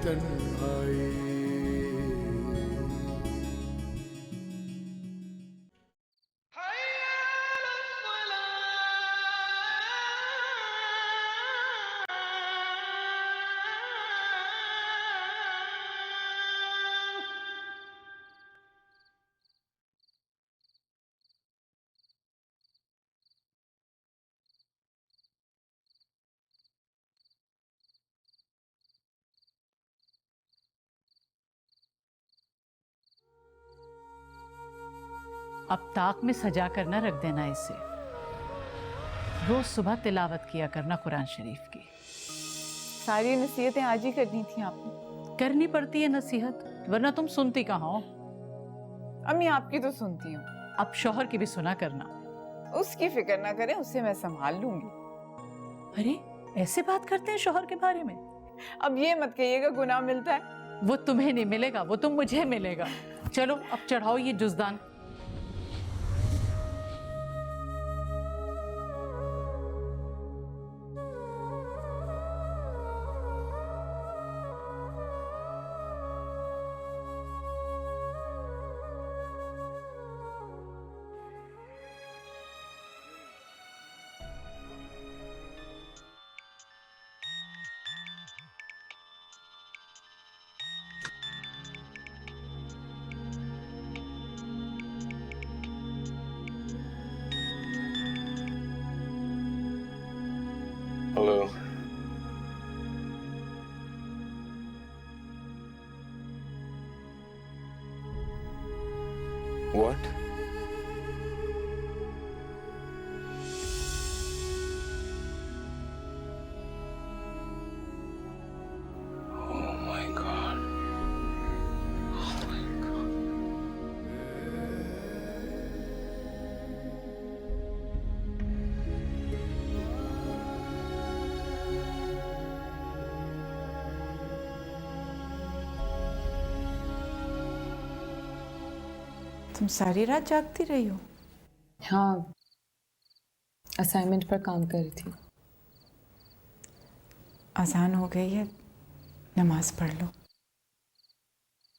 तन्हाई। अब ताक में सजा कर न रख देना इसे। रोज सुबह तिलावत किया करना कुरान शरीफ की। सारी नसीहतें आज ही करनी थी आपने। करनी पड़ती है नसीहत, वरना तुम सुनती कहाँ हो। अम्मी आपकी तो सुनती हूँ। अब शौहर की भी सुना करना। उसकी फिक्र ना करें, उससे मैं संभाल लूंगी। अरे ऐसे बात करते हैं शौहर के बारे में? अब ये मत कहिएगा गुनाह मिलता है। वो तुम्हें नहीं मिलेगा, वो तुम मुझे मिलेगा। चलो अब चढ़ाओ ये जुज़दान। Hello. What? Oh my God. Oh my God. तुम सारी रात जागती रही हो? हाँ, असाइनमेंट पर काम कर रही थी। आसान हो गई है, नमाज पढ़ लो।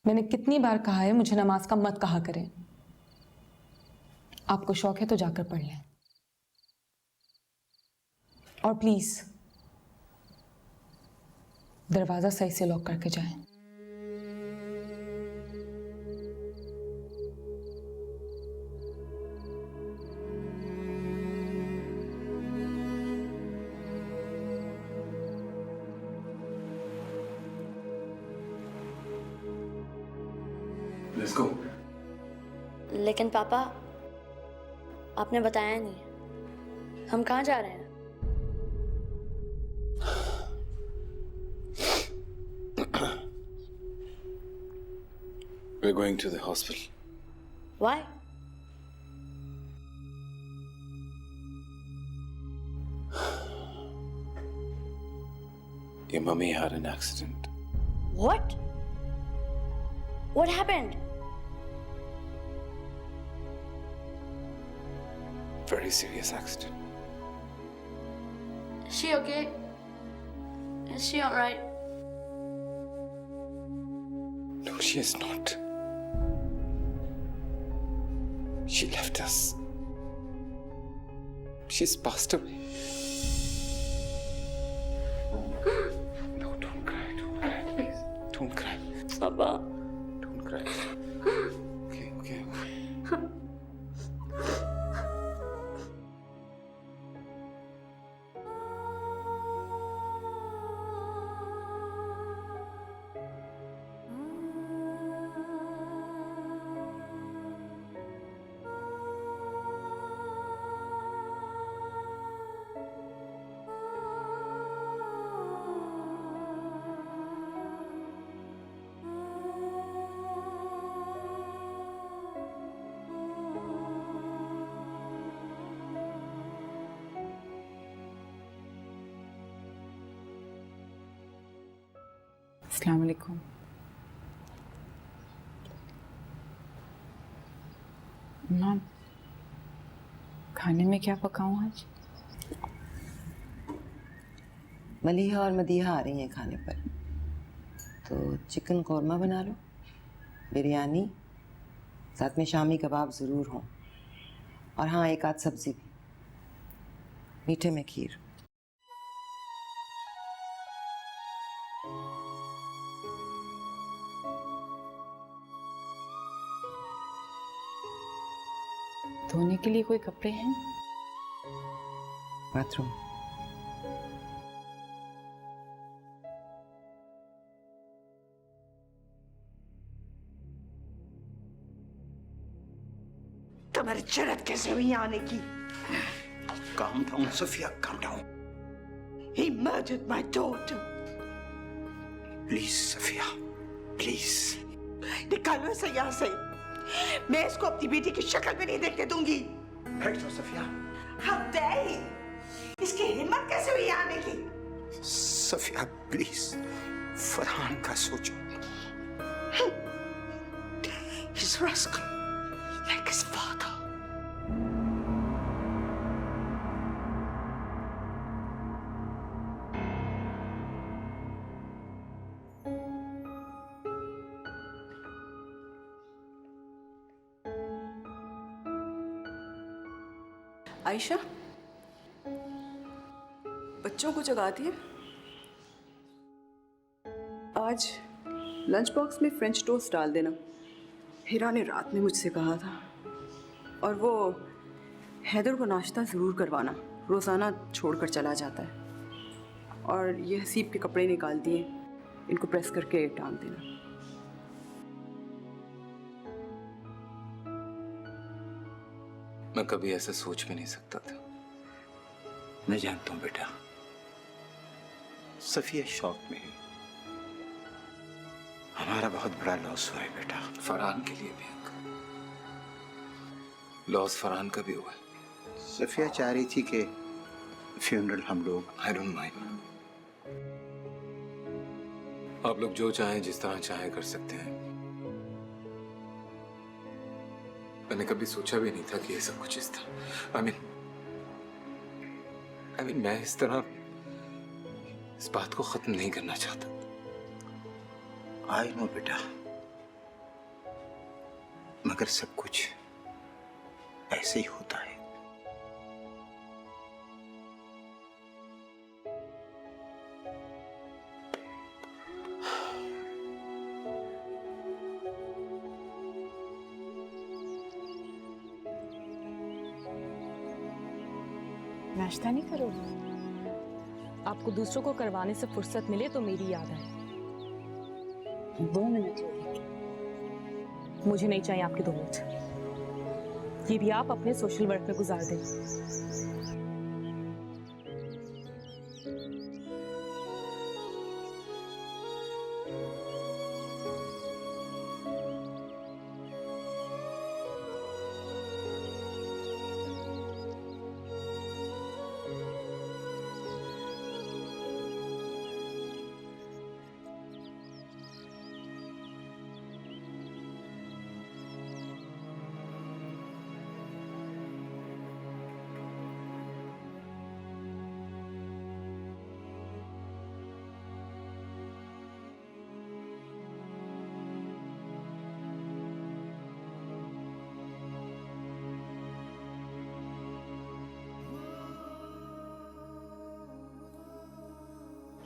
मैंने कितनी बार कहा है मुझे नमाज का मत कहा करें। आपको शौक है तो जाकर पढ़ लें। और प्लीज दरवाजा सही से लॉक करके जाएं। Let's go. लेकिन पापा, आपने बताया नहीं हम कहाँ जा रहे हैं? We're going to the hospital. Why? Your mummy had an accident. What? What happened? Very serious accident. Is she okay? Is she alright? No, she is not. She left us. She's passed away. No, don't cry, please. Don't cry. Papa. Don't cry. Okay, okay. अस्सलाम वालेकुम। माँ, खाने में क्या पकाऊं आज? मलीहा और मदीहा आ रही हैं खाने पर। तो चिकन कौरमा बना लो, बिरयानी, साथ में शामी कबाब ज़रूर हों, और हाँ एक आध सब्ज़ी भी, मीठे में खीर। धोने के लिए कोई कपड़े हैं? बाथरूम। तुम्हारी जरूरत कैसे हुई आने की? Calm down, Sophia, calm down. He murdered my daughter. Please, Sophia, please. निकालो इसे यहाँ से। मैं इसको अपनी बेटी की शक्ल में नहीं देखने दूंगी। बैठ जाओ, Sophia. How dare he? इसकी हिम्मत कैसे हुई आने की? Sophia, please. फरहान का सोचो. He's rascal, like his father. Ayesha, बच्चों को जगा दिए। आज लंच बॉक्स में फ्रेंच टोस्ट डाल देना। हीरा ने रात में मुझसे कहा था। और वो हैदर को नाश्ता ज़रूर करवाना, रोज़ाना छोड़कर चला जाता है। और ये हसीब के कपड़े निकाल दिए, इनको प्रेस करके टांग देना। मैं कभी ऐसा सोच भी नहीं सकता था। मैं जानता हूँ बेटा, सफिया शॉक में है। हमारा बहुत बड़ा लॉस हुआ है बेटा। फरहान के लिए भी अंकल, लॉस फरहान का भी हुआ है। सफिया चाह रही थी कि फ्यूनरल हम लोग। आई डोंट माइंड, आप लोग जो चाहें जिस तरह चाहें कर सकते हैं। मैंने कभी सोचा भी नहीं था कि ये सब कुछ इस तरह, आई मीन मैं इस तरह इस बात को खत्म नहीं करना चाहता। आई नो बेटा, मगर सब कुछ ऐसे ही होता है। नाश्ता नहीं करोगे? आपको दूसरों को करवाने से फुर्सत मिले तो मेरी याद आए। 2 मिनट लगेंगे। मुझे नहीं चाहिए आपके 2 मिनट। ये भी आप अपने सोशल वर्क में गुजार दें।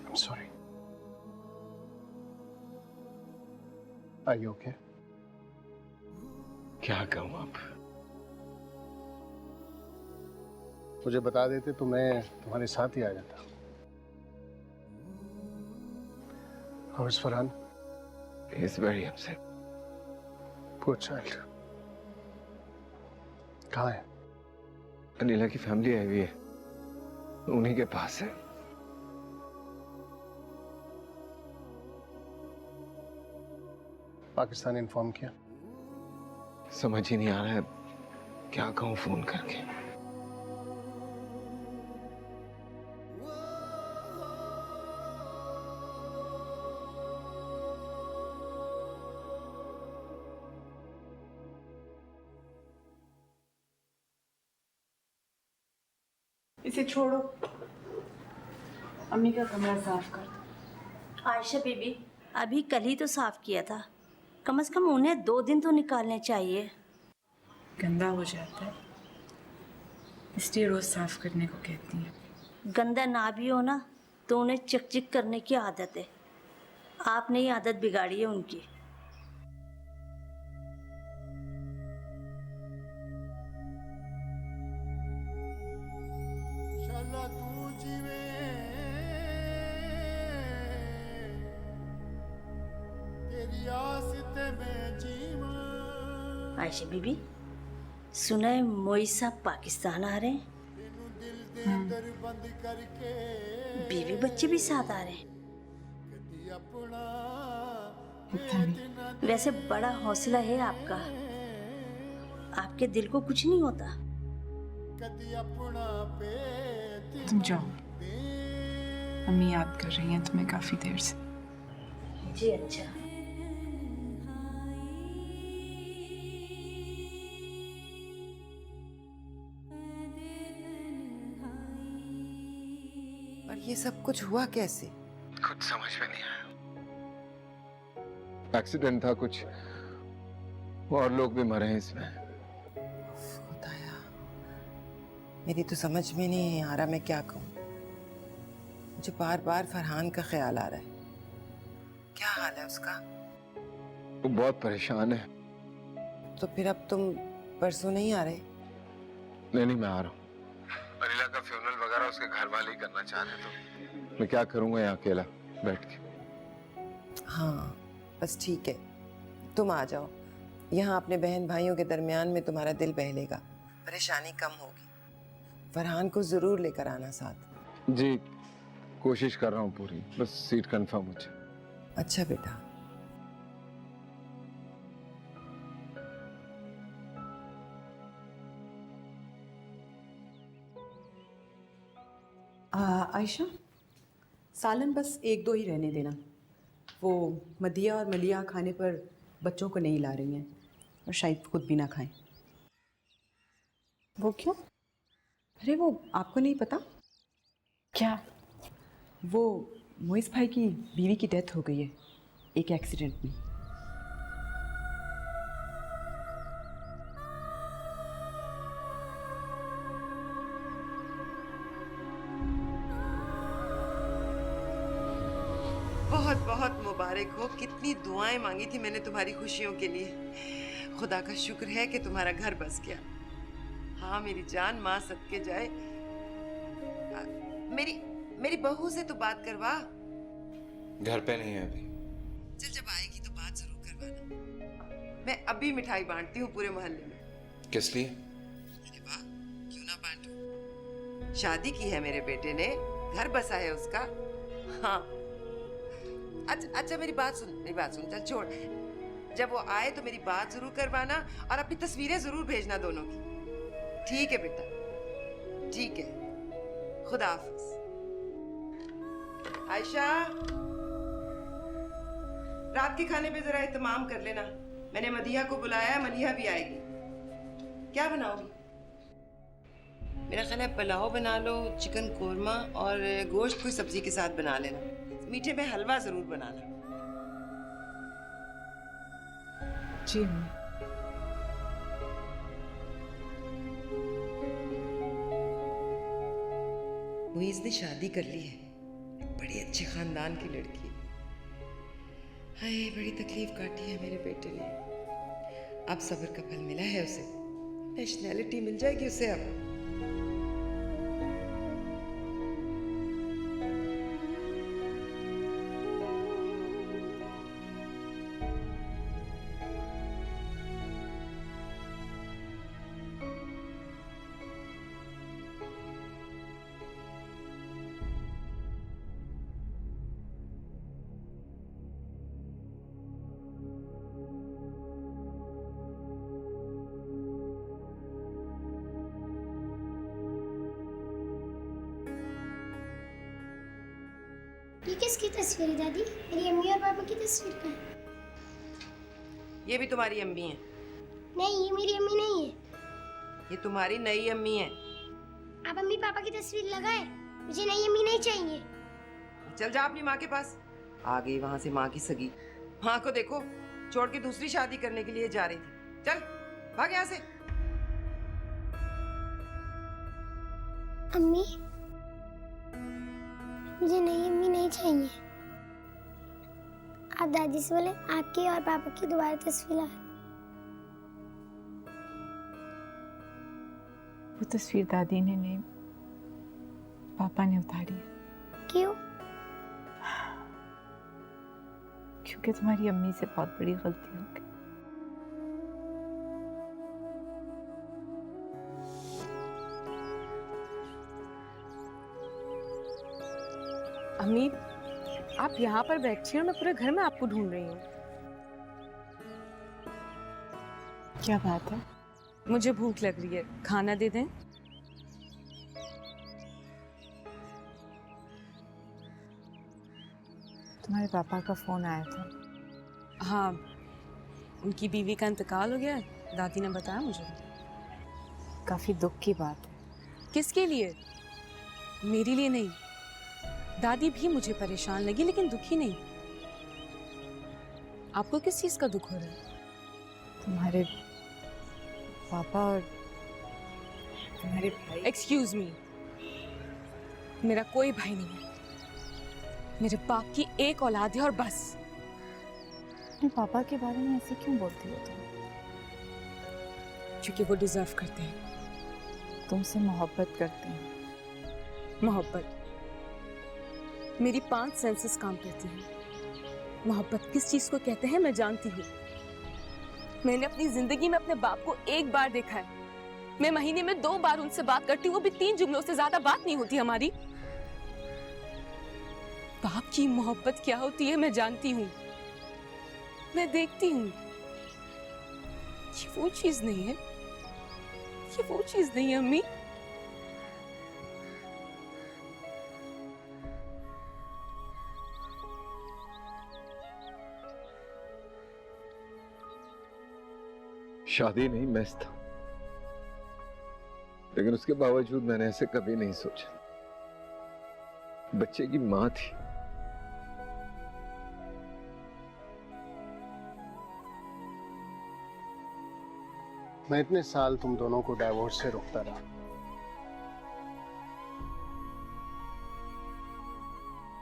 I'm sorry. Are you okay? क्या कहूँ अब? मुझे बता देते तो मैं तुम्हारे साथ ही आ जाता। How is Farhan? He is very upset. Poor child. कहाँ है? अनिला की फैमिली आई हुई है, उन्हीं के पास है। पाकिस्तान इन्फॉर्म किया? समझ ही नहीं आ रहा है क्या कहूँ फोन करके। इसे छोड़ो, अम्मी का कमरा साफ कर। आयशा बीबी, अभी कल ही तो साफ किया था, कम से कम उन्हें 2 दिन तो निकालने चाहिए। गंदा हो जाता है, इसलिए रोज साफ करने को कहती हैं। गंदा ना भी हो ना तो उन्हें चिक करने की आदत है। आपने ही आदत बिगाड़ी है उनकी। आयशा बीबी, सुना है मोई साहब पाकिस्तान आ रहे हैं। बीवी बच्चे भी साथ आ रहे हैं। वैसे बड़ा हौसला है आपका, आपके दिल को कुछ नहीं होता। तुम जाओ, अम्मी याद कर रही हैं तुम्हें काफी देर से। जी अच्छा। और ये सब कुछ हुआ कैसे? कुछ समझ में नहीं आया। एक्सीडेंट था कुछ, और लोग भी मरे हैं इसमें। खुदाया, मेरी तो समझ में नहीं आ रहा मैं क्या कहूँ। मुझे बार बार फरहान का ख्याल आ रहा है। क्या हाल है उसका? वो बहुत परेशान है। तो फिर अब तुम परसों नहीं आ रहे? नहीं, मैं आ रहा हूँ। अनिला का फ्यूनरल वगैरह उसके घर वाले ही करना चाह रहे, तो मैं क्या करूंगा यहाँ अकेला बैठ के। हाँ बस ठीक है, तुम आ जाओ। यहाँ अपने बहन भाइयों के दरमियान में तुम्हारा दिल बहलेगा, परेशानी कम होगी। फरहान को जरूर लेकर आना साथ। जी कोशिश कर रहा हूँ पूरी, बस सीट कंफर्म हो जाए। अच्छा बेटा। आयशा, सालन बस 1-2 ही रहने देना। वो मदिया और मलिया खाने पर बच्चों को नहीं ला रही हैं और शायद खुद भी ना खाएं। वो क्यों? अरे वो आपको नहीं पता? क्या? वो मोइस भाई की बीवी की डेथ हो गई है एक एक्सीडेंट में। बहुत बहुत मुबारक हो। कितनी दुआएं मांगी थी मैंने तुम्हारी खुशियों के लिए। खुदा का शुक्र है कि तुम्हारा घर बस गया। हाँ मेरी जान, माँ सदके जाए। मेरी बहू से तो बात करवा। घर पे नहीं है अभी। चल जब आएगी तो बात जरूर करवाना। मैं अभी मिठाई बांटती हूँ पूरे मोहल्ले में। किस लिए? वाह, क्यों ना बांटूं? शादी की है मेरे बेटे ने, घर बसा है उसका। हाँ अच्छा मेरी बात सुन। चल छोड़, जब वो आए तो मेरी बात जरूर करवाना और अपनी तस्वीरें जरूर भेजना दोनों की। ठीक है बेटा, ठीक है। खुदा हाफिज। आयशा, रात के खाने पे जरा इत्तेमाम कर लेना। मैंने मदिया को बुलाया, मलिया भी आएगी। क्या बनाओगी? मेरा ख्याल है पुलाव बना लो, चिकन कोरमा और गोश्त कोई सब्जी के साथ बना लेना। मीठे में हलवा जरूर बनाना। जी। मुइज़ ने शादी कर ली है, बड़ी अच्छे खानदान की लड़की। हाय बड़ी तकलीफ काटी है मेरे बेटे ने। अब सब्र का फल मिला है उसे। नेशनैलिटी मिल जाएगी उसे अब। ये किसकी तस्वीर है दादी? मेरी अम्मी और पापा की तस्वीर है। ये भी तुम्हारी अम्मी है? नहीं, ये मेरी अम्मी नहीं है। ये तुम्हारी नई अम्मी है। आप अम्मी पापा की तस्वीर लगाए, मुझे नई अम्मी नहीं चाहिए। चल जा अपनी माँ के पास। आ गई वहां से माँ की सगी। माँ को देखो, छोड़ के दूसरी शादी करने के लिए जा रही थी। चल भाग यहाँ से। अम्मी, मुझे नहीं अम्मी नहीं चाहिए। आप दादी से बोले आपकी और पापा की दोबारा तस्वीर ला। वो तस्वीर दादी ने नहीं, पापा ने उतारी है। क्यों? क्योंकि तुम्हारी अम्मी से बहुत बड़ी गलती हो गई। अम्मी, आप यहाँ पर बैठी हो, मैं पूरे घर में आपको ढूंढ रही हूँ। क्या बात है? मुझे भूख लग रही है, खाना दे दें? तुम्हारे पापा का फोन आया था। हाँ, उनकी बीवी का इंतकाल हो गया है, दादी ने बताया मुझे। काफी दुख की बात है। किसके लिए? मेरे लिए नहीं। दादी भी मुझे परेशान लगी, लेकिन दुखी नहीं। आपको किस चीज का दुख हो रहा है? तुम्हारे पापा और तुम्हारे भाई। एक्सक्यूज मी, मेरा कोई भाई नहीं है। मेरे बाप की एक औलाद है और बस। अपने पापा के बारे में ऐसे क्यों बोलती हो तुम? क्योंकि वो डिजर्व करते हैं। तुमसे मोहब्बत करते हैं। मोहब्बत? मेरी 5 सेंसेस काम करती हैं। मोहब्बत किस चीज को कहते हैं मैं जानती हूँ। मैंने अपनी जिंदगी में अपने बाप को एक बार देखा है। मैं महीने में 2 बार उनसे बात करती हूँ, वो भी 3 जुमलों से ज्यादा बात नहीं होती हमारी। बाप की मोहब्बत क्या होती है मैं जानती हूँ, मैं देखती हूँ। ये वो चीज नहीं है, ये वो चीज नहीं है अम्मी। शादी नहीं, मैस था, लेकिन उसके बावजूद मैंने ऐसे कभी नहीं सोचा। बच्चे की मां थी। मैं इतने साल तुम दोनों को डाइवोर्स से रोकता रहा,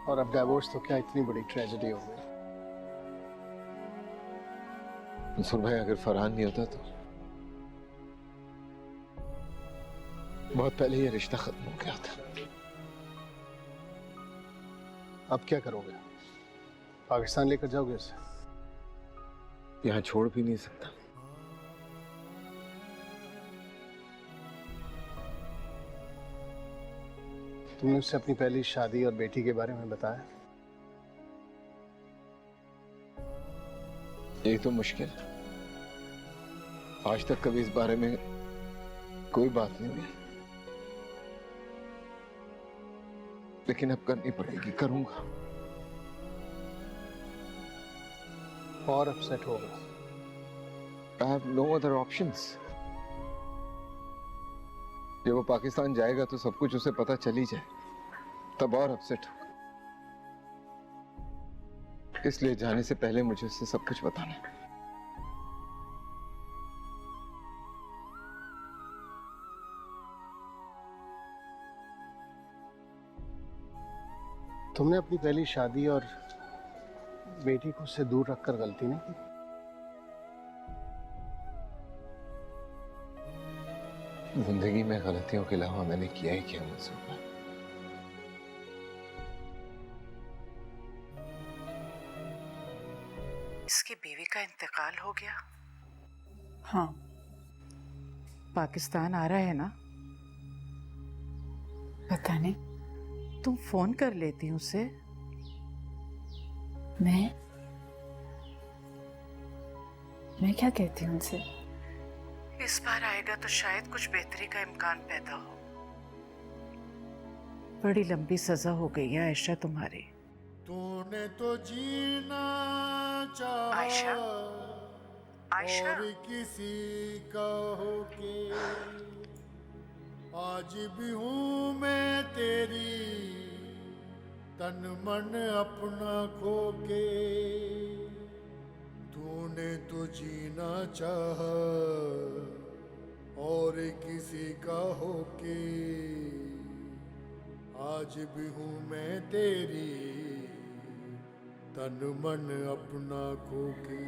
और अब डाइवोर्स तो क्या इतनी बड़ी ट्रेजेडी हो गई। मंसूर भाई, अगर फरहान नहीं होता तो बहुत पहले ये रिश्ता खत्म हो गया था। अब क्या करोगे? पाकिस्तान लेकर जाओगे उसे? यहां छोड़ भी नहीं सकता। तुमने उससे अपनी पहली शादी और बेटी के बारे में बताया? यही तो मुश्किल। आज तक कभी इस बारे में कोई बात नहीं हुई, लेकिन अब करनी पड़ेगी, करूंगा। और अपसेट होगा। I have no other options. जब वो पाकिस्तान जाएगा तो सब कुछ उसे पता चली जाए, तब और अपसेट होगा। इसलिए जाने से पहले मुझे उससे सब कुछ बताना है। तुमने अपनी पहली शादी और बेटी को उससे दूर रखकर गलती नहीं की? जिंदगी में गलतियों के अलावा मैंने किया ही क्या मंसूर भाई? इसकी बीवी का इंतकाल हो गया। हाँ। पाकिस्तान आ रहा है ना? पता नहीं। तुम फोन कर लेती उसे। मैं क्या कहती हूँ उनसे? इस बार आएगा तो शायद कुछ बेहतरी का इम्कान पैदा हो। बड़ी लंबी सजा हो गई है आयशा तुम्हारी। तूने तो जीना चाहा आयशा, आयशा, और किसी का होके आज भी हूँ मैं तेरी तन मन अपना खो के तूने तो जीना चाहा और किसी का होके आज भी हूँ मैं तेरी तन मन अपना खो के।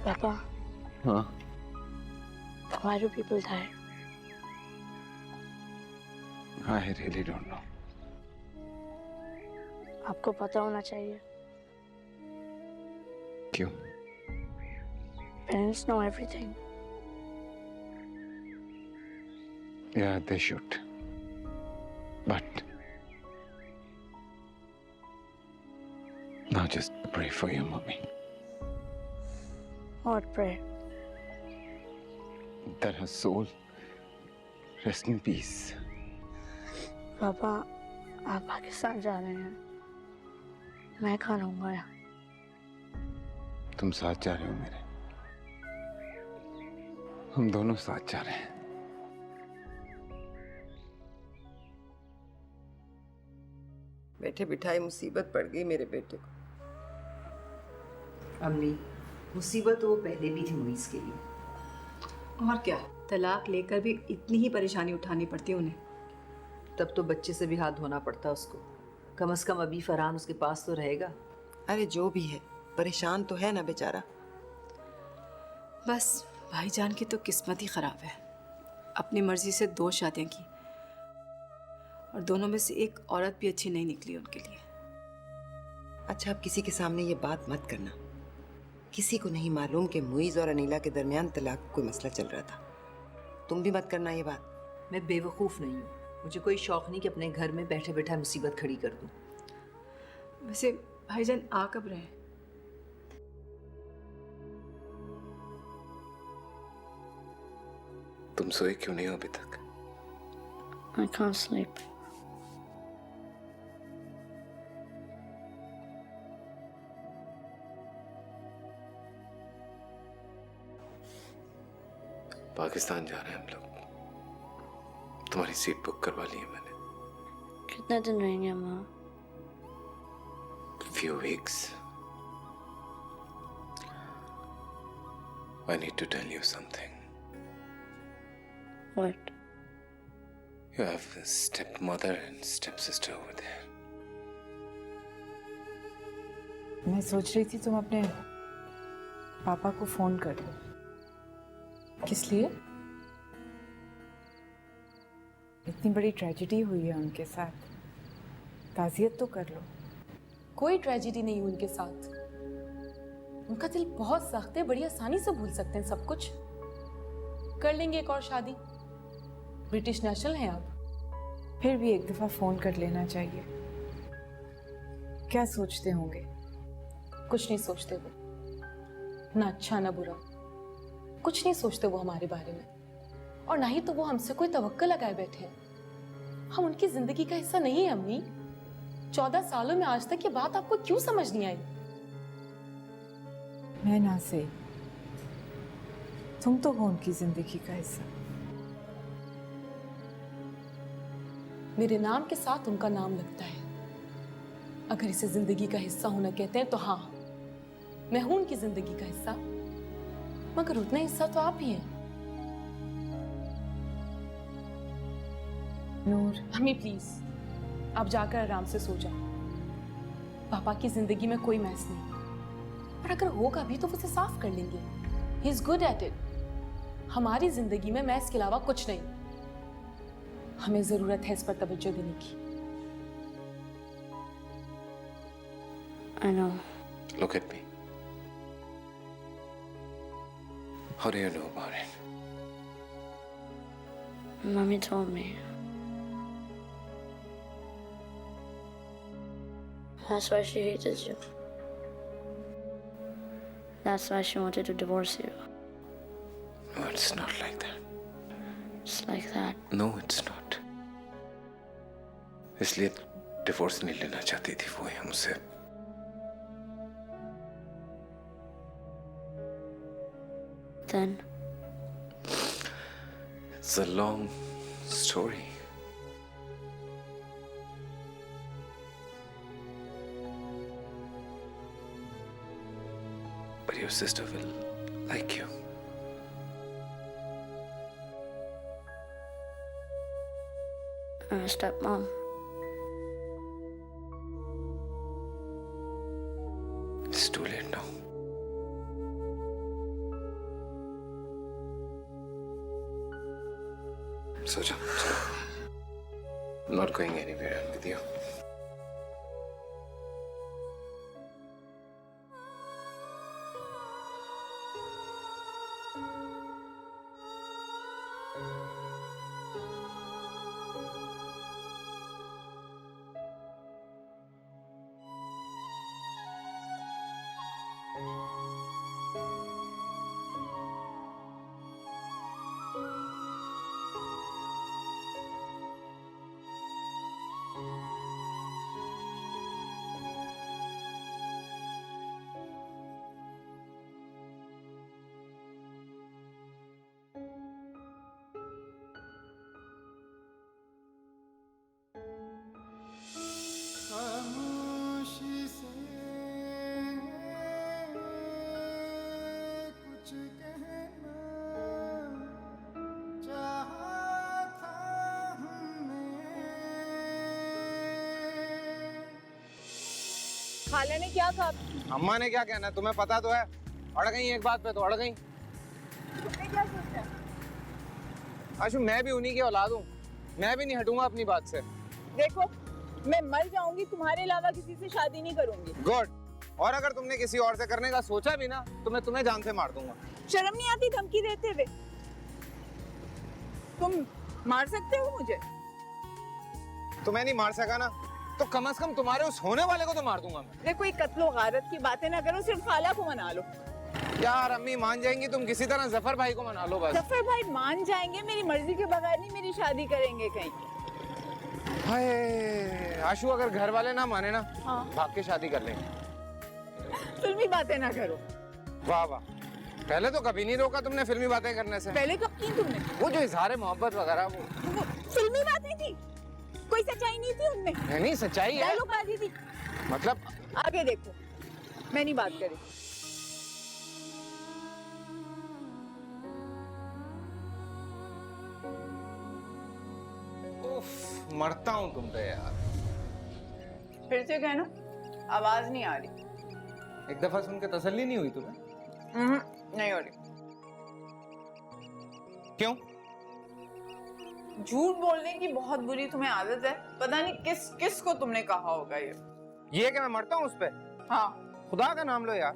पापा, हाँ why do people die? I really don't know. आपको पता होना चाहिए। क्यों? Parents know everything. Yeah, they should. But now just pray for your mommy. What pray? That her soul rest in peace. पापा, आप पाकिस्तान जा रहे हैं, मैं कहाँ रहूँगा यहाँ? तुम साथ जा रहे हो मेरे, हम दोनों साथ जा रहे हैं। बैठे बिठाए मुसीबत पड़ गई मेरे बेटे को। अम्मी, मुसीबत तो वो पहले भी थी मुइज़ के लिए। और क्या, तलाक लेकर भी इतनी ही परेशानी उठानी पड़ती उन्हें। तब तो बच्चे से भी हाथ धोना पड़ता उसको। कम से कम अभी फरहान उसके पास तो रहेगा। अरे जो भी है, परेशान तो है ना बेचारा। बस भाईजान की तो किस्मत ही खराब है। अपनी मर्जी से 2 शादियां की और दोनों में से एक औरत भी अच्छी नहीं निकली उनके लिए। अच्छा, अब किसी के सामने ये बात मत करना। किसी को नहीं मालूम कि मुइज़ और अनीला के दरमियान तलाक का कोई मसला चल रहा था। तुम भी मत करना ये बात। मैं बेवकूफ़ नहीं हूँ, मुझे कोई शौक नहीं कि अपने घर में बैठे बैठा मुसीबत खड़ी कर दूँ। वैसे भाईजान आ कब रहे हैं? तुम सोए क्यों नहीं हो अभी तक? I can't sleep. पाकिस्तान जा रहे हैं हम लोग। तुम्हारी सीट बुक करवा ली है मैंने। कितने दिन रहेंगे अम्मा? Few weeks. I need to tell you something. What? You have a stepmother and stepsister over there. मैं सोच रही थी तुम अपने पापा को फोन कर लो। किस लिए? इतनी बड़ी ट्रेजेडी हुई है उनके साथ, ताज़ियत तो कर लो। कोई ट्रेजेडी नहीं हुई उनके साथ। उनका दिल बहुत सख्त है, बड़ी आसानी से भूल सकते हैं सब कुछ। कर लेंगे एक और शादी, ब्रिटिश नेशनल हैं आप। फिर भी एक दफा फोन कर लेना चाहिए। क्या सोचते होंगे? कुछ नहीं सोचते वो, ना अच्छा ना बुरा, कुछ नहीं सोचते वो हमारे बारे में। और ना ही तो वो हमसे कोई तवक्कुल लगाए बैठे हैं। हम उनकी जिंदगी का हिस्सा नहीं है अम्मी। 14 सालों में आज तक ये बात आपको क्यों समझ नहीं आई? मैं ना सही, तुम तो हो उनकी जिंदगी का हिस्सा। मेरे नाम के साथ उनका नाम लगता है। अगर इसे जिंदगी का हिस्सा होना कहते हैं तो हाँ, मैं हूं उनकी जिंदगी का हिस्सा, मगर उतना हिस्सा तो आप ही हैं। नूर, अम्मी प्लीज, आप जाकर आराम से सो जाओ। पापा की जिंदगी में कोई मैस नहीं, और अगर होगा भी तो उसे साफ कर लेंगे। He is good at it. हमारी जिंदगी में मैस के अलावा कुछ नहीं। हमें जरूरत है इस पर तवज्जो देने की। I know. Look at me. How do you know about it? Mommy told me. That's why she hated you. That's why she wanted to divorce you. No, it's not like that. It's like that. No, it's not. इसलिए divorce नहीं लेना चाहती थी वो हमसे। Then? It's a long story. But your sister will like you. I'm a stepmom. It's too late now. So, I'm not going anywhere. I'm with you. खामोशी से कुछ कहना चाहा था हमने। खाला ने क्या कहा? अम्मा ने क्या कहना तुम्हें पता तो है। अड़ गई एक बात पे तो अड़ गई। तुमने क्या सोचा? आशु मैं भी उन्हीं की औलाद हूँ, मैं भी नहीं हटूंगा अपनी बात से। देखो मैं मर जाऊंगी, तुम्हारे अलावा किसी से शादी नहीं करूंगी। गुड। और अगर तुमने किसी और से करने का सोचा भी ना तो मैं तुम्हें जान से मार दूंगा। शर्म नहीं आती धमकी देते हुए? तुम मार सकते हो मुझे? तुम्हें नहीं मार सका ना तो कम से कम तुम्हारे उस होने वाले को तो मार दूंगा मैं। देखो ये कत्लो गारत की बातें ना करो, सिर्फ खाला को मना लो। यार अम्मी मान जाएंगी, तुम किसी तरह जफर भाई को मना लो बस। जफर भाई मान जाएंगे, मेरी मर्जी के बगैर नहीं मेरी शादी करेंगे कहीं। हाय आशु अगर घर वाले ना माने ना हाँ। भाग के शादी कर लेंगे। फिल्मी बातें ना करो। वाह वाह, पहले तो कभी नहीं रोका तुमने फिल्मी बातें करने से। पहले कब की तुमने? वो जो इजहार मोहब्बत वगैरह वो फिल्मी बातें थी, कोई सच्चाई नहीं थी उनमें। नहीं सच्चाई है। डायलॉगबाजी थी। मतलब आगे देखो, मैं नहीं बात करी। मरता हूँ तुम पे यार। फिर से कहना, आवाज नहीं आ रही। एक दफा सुन के तसल्ली नहीं हुई तुम्हें? नहीं हो रही। क्यों? झूठ बोलने की बहुत बुरी तुम्हें आदत है। पता नहीं किस किस को तुमने कहा होगा ये कि मैं मरता हूँ उस पे? हाँ। खुदा का नाम लो यार,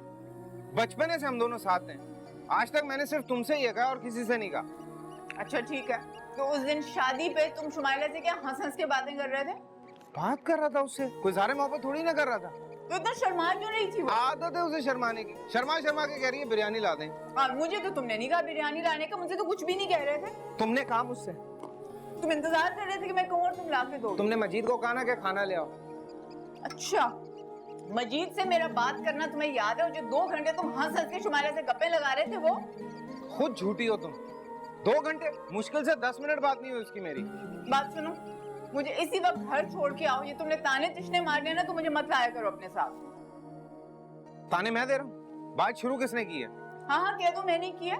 बचपने से हम दोनों साथ हैं। आज तक मैंने सिर्फ तुमसे ही कहा और किसी से नहीं कहा। अच्छा ठीक है, तो उस दिन शादी पे तुम शुमाइला से क्या हंस हंस के बातें कर रहे थे? बात कर रहा था उससे, कोई ज़ारे मोहब्बत थोड़ी ना कर रहा था। तो इतना शर्मा क्यों रही थी वो? आदत है उसे शर्माने की। शर्मा शर्मा के कह रही है बिरयानी ला दें। हाँ, मुझे तो तुमने नहीं कहा बिरयानी लाने का, मुझे तो कुछ भी नहीं कह रहे थे। तुमने कहा मुझसे? तुम इंतजार कर रहे थे कि मैं कहूँ और तुम ला के दो। तुमने मजीद को कहा ना कि खाना ले आओ। अच्छा, मजीद से मेरा बात करना तुम्हें याद है? और जो 2 घंटे तुम हंस हंस के शुमाइला से गप्पे लगा रहे थे वो? खुद झूठी हो तुम। 2 घंटे मुश्किल से 10 मिनट बात नहीं हुई उसकी मेरी। बात सुनो, मुझे इसी वक्त घर छोड़ के आओ। ये तुमने ताने तिश्ने मारने ना तो मुझे मत लाया करो अपने साथ। ताने मैं दे रहा हूँ? बात शुरू किसने की है? हाँ हाँ कह दो मैंने किया।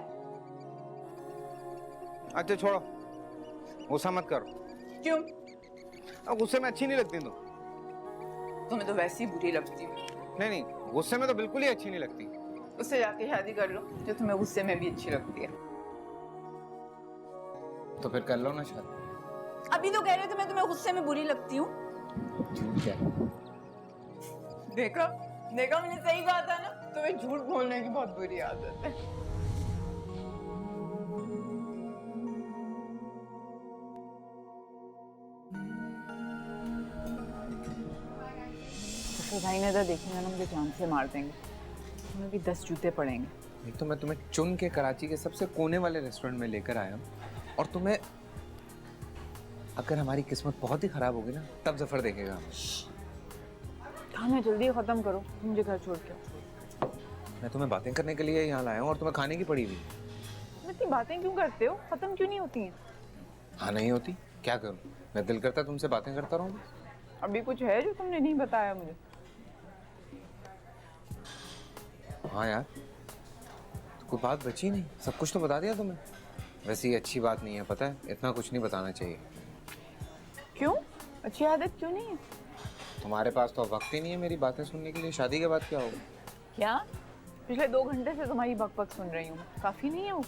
अच्छा छोड़ो, गुस्सा मत करो। क्यों? अब गुस्से में अच्छी नहीं लगती तुम। तुम्हें तो वैसे ही बुरी लगती है। नहीं नहीं, गुस्से में तो बिल्कुल ही अच्छी नहीं लगती। उससे जाके शादी कर लो जो तुम्हें गुस्से में भी अच्छी लगती है। तो फिर कर लो ना शादी। अभी तो कह रहे थे मैं तुम्हें गुस्से में बुरी लगती हूँ। झूठ क्या है? देखा देखा, मैंने सही कहा था ना, तुम्हें झूठ बोलने की बहुत बुरी आदत है। तो भाई ने तो देखेंगे ना, मुझे जान से मार देंगे। तुम्हें भी 10 जूते पड़ेंगे। एक तो मैं तुम्हें चुन के कराची के सबसे कोने वाले रेस्टोरेंट में लेकर आया हूँ, और तुम्हें अगर हमारी किस्मत बहुत ही खराब होगी ना, तब जफर देखेगा हमें। खाना जल्दी खत्म करो, मुझे घर छोड़ के। मैं तुम्हें बातें करने के लिए यहाँ लाया हूँ और तुम्हें खाने की पड़ी हुई। तुम इतनी बातें क्यों करते हो? खत्म क्यों नहीं होती हैं? हाँ नहीं होती, क्या करूँ? मैं दिल करता तुमसे बातें करता रहूँ। अभी कुछ है जो तुमने नहीं बताया मुझे? हाँ यार, कोई बात बची नहीं, सब कुछ तो बता दिया तुम्हें। वैसे ये अच्छी बात नहीं है, पता है, इतना कुछ नहीं बताना चाहिए। क्यों? अच्छी आदत क्यों नहीं है? तुम्हारे पास तो वक्त ही नहीं है मेरी बातें सुनने के लिए। शादी के बाद क्या होगा? क्या? पिछले 2 घंटे से तुम्हारी बकबक सुन रही हूँ, काफी नहीं है वो?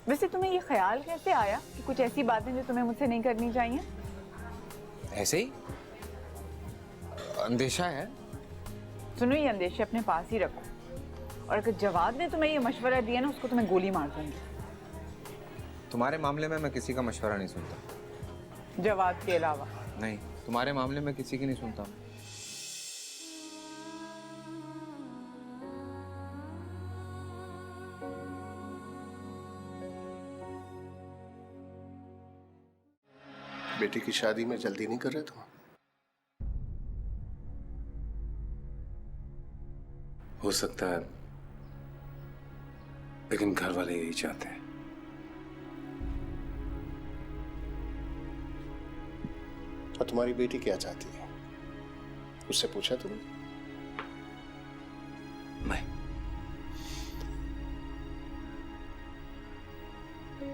वैसे तुम्हें ये ख्याल कैसे आया कि कुछ ऐसी बातें जो तुम्हें मुझसे नहीं करनी चाहिए? ऐसे ही अंदेशा है। सुनो, ये अंदेशे अपने पास ही रखो, और अगर जवाब ने तुम्हें ये मशवरा दिया ना, उसको तुम्हें गोली मार दूंगी। तुम्हारे मामले में मैं किसी का मशवरा नहीं सुनता। जवाब के अलावा? नहीं, तुम्हारे मामले में किसी की नहीं सुनता। बेटी की शादी में जल्दी नहीं कर रहे तुम? हो सकता है, लेकिन घर वाले यही चाहते हैं। और तुम्हारी बेटी क्या चाहती है? उससे पूछा तुमने? नहीं।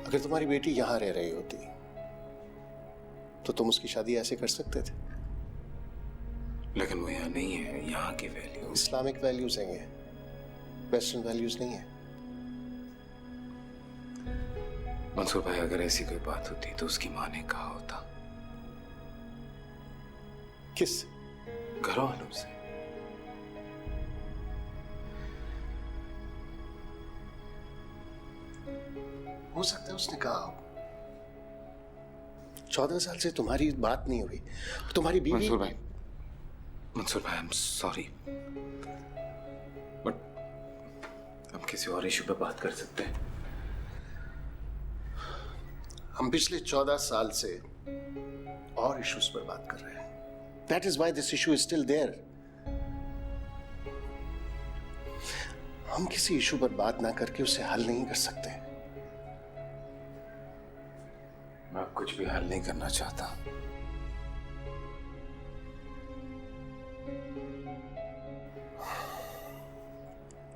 अगर तुम्हारी बेटी यहां रह रही होती तो तुम उसकी शादी ऐसे कर सकते थे। लेकिन वो यहाँ नहीं है। यहाँ की वैल्यू इस्लामिक वैल्यूज हैं, ये वेस्टर्न वैल्यूज नहीं है। मंसूर भाई, अगर ऐसी कोई बात होती तो उसकी माँ ने कहा होता। किस? घर वालों से। हो सकता है उसने कहा हो। 14 साल से तुम्हारी बात नहीं हुई, तुम्हारी बीवी। मंसूर भाई, आई एम सॉरी, बट हम किसी और इशू पे बात कर सकते हैं। हम पिछले 14 साल से और इश्यूज पर बात कर रहे हैं। That is why this issue is still there. हम किसी इशू पर बात ना करके उसे हल नहीं कर सकते। मैं कुछ भी हल नहीं करना चाहता।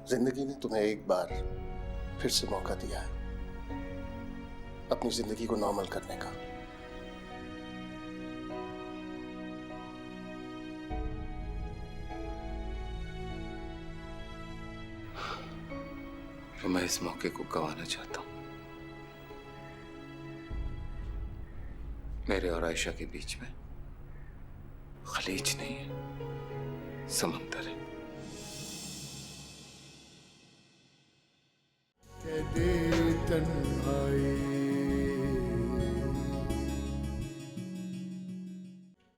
जिंदगी ने तुम्हें एक बार फिर से मौका दिया है अपनी जिंदगी को नॉर्मल करने का। मैं इस मौके को गंवाना चाहता हूं। मेरे और आयशा के बीच में खलीज नहीं है, समंदर है। दे तन्हाई